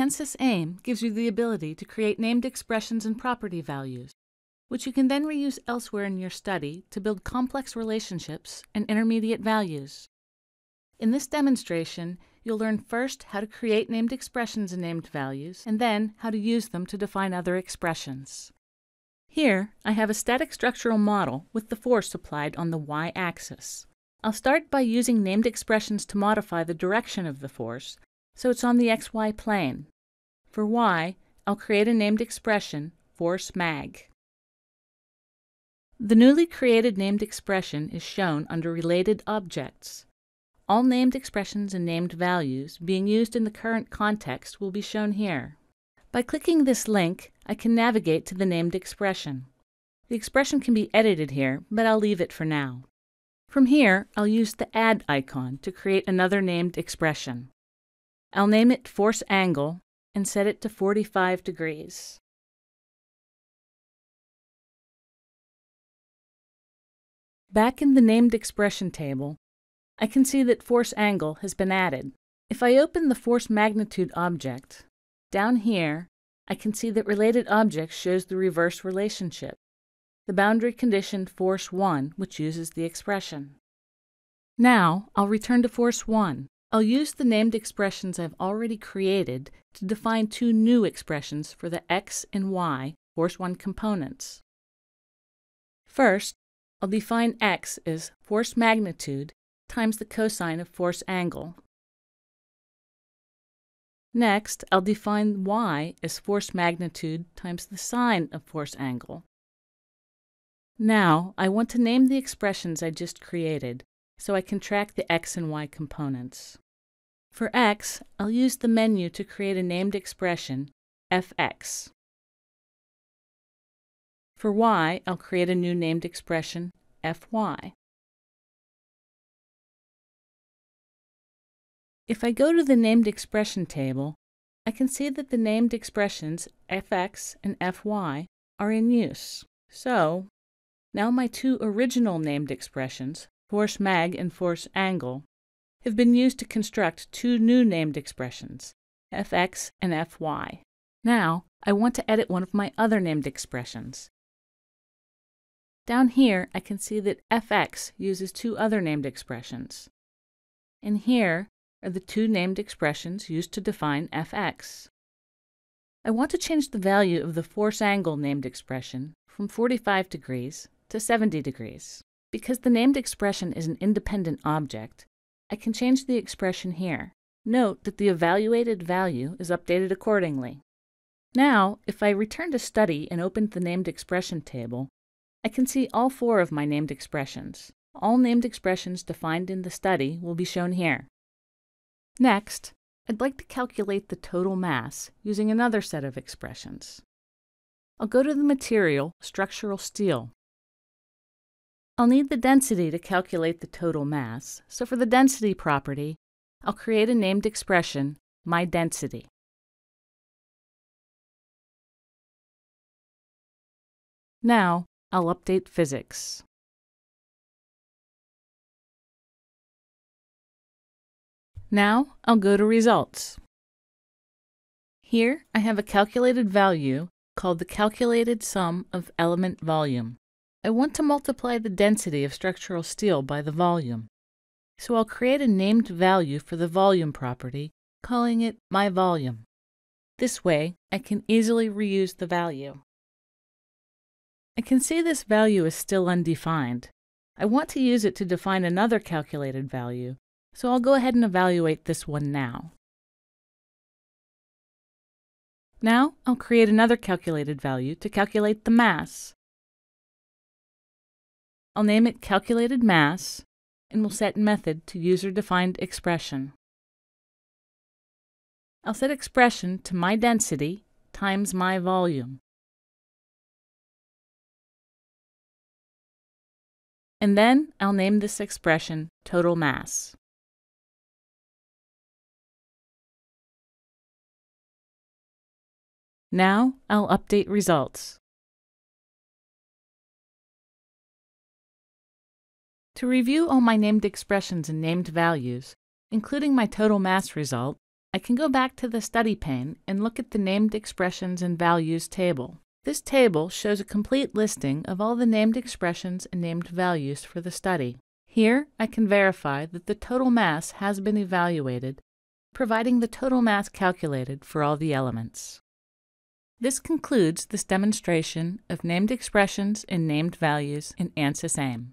ANSYS AIM gives you the ability to create named expressions and property values, which you can then reuse elsewhere in your study to build complex relationships and intermediate values. In this demonstration, you'll learn first how to create named expressions and named values, and then how to use them to define other expressions. Here, I have a static structural model with the force applied on the y-axis. I'll start by using named expressions to modify the direction of the force, so it's on the xy plane. For y, I'll create a named expression, force mag. The newly created named expression is shown under Related Objects. All named expressions and named values being used in the current context will be shown here. By clicking this link, I can navigate to the named expression. The expression can be edited here, but I'll leave it for now. From here, I'll use the Add icon to create another named expression. I'll name it Force Angle and set it to 45 degrees. Back in the named expression table, I can see that force angle has been added. If I open the force magnitude object, down here, I can see that Related Objects shows the reverse relationship, the boundary condition force 1, which uses the expression. Now, I'll return to force 1. I'll use the named expressions I've already created to define two new expressions for the x and y force 1 components. First, I'll define x as force magnitude times the cosine of force angle. Next, I'll define y as force magnitude times the sine of force angle. Now, I want to name the expressions I just created, so I can track the x and y components. For x, I'll use the menu to create a named expression, fx. For y, I'll create a new named expression, fy. If I go to the named expression table, I can see that the named expressions fx and fy are in use. So, now my two original named expressions, force mag and force angle, have been used to construct two new named expressions, fx and fy. Now, I want to edit one of my other named expressions. Down here, I can see that fx uses two other named expressions. And here are the two named expressions used to define fx. I want to change the value of the force angle named expression from 45 degrees to 70 degrees. Because the named expression is an independent object, I can change the expression here. Note that the evaluated value is updated accordingly. Now, if I return to Study and open the named expression table, I can see all four of my named expressions. All named expressions defined in the study will be shown here. Next, I'd like to calculate the total mass using another set of expressions. I'll go to the material, structural steel. I'll need the density to calculate the total mass, so for the density property, I'll create a named expression, my density. Now, I'll update physics. Now, I'll go to Results. Here, I have a calculated value called the calculated sum of element volume. I want to multiply the density of structural steel by the volume. So I'll create a named value for the volume property, calling it my volume. This way, I can easily reuse the value. I can see this value is still undefined. I want to use it to define another calculated value, so I'll go ahead and evaluate this one now. Now, I'll create another calculated value to calculate the mass. I'll name it Calculated Mass, and we'll set method to user-defined expression. I'll set expression to my density times my volume. And then I'll name this expression total mass. Now I'll update results. To review all my named expressions and named values, including my total mass result, I can go back to the study pane and look at the named expressions and values table. This table shows a complete listing of all the named expressions and named values for the study. Here, I can verify that the total mass has been evaluated, providing the total mass calculated for all the elements. This concludes this demonstration of named expressions and named values in ANSYS AIM.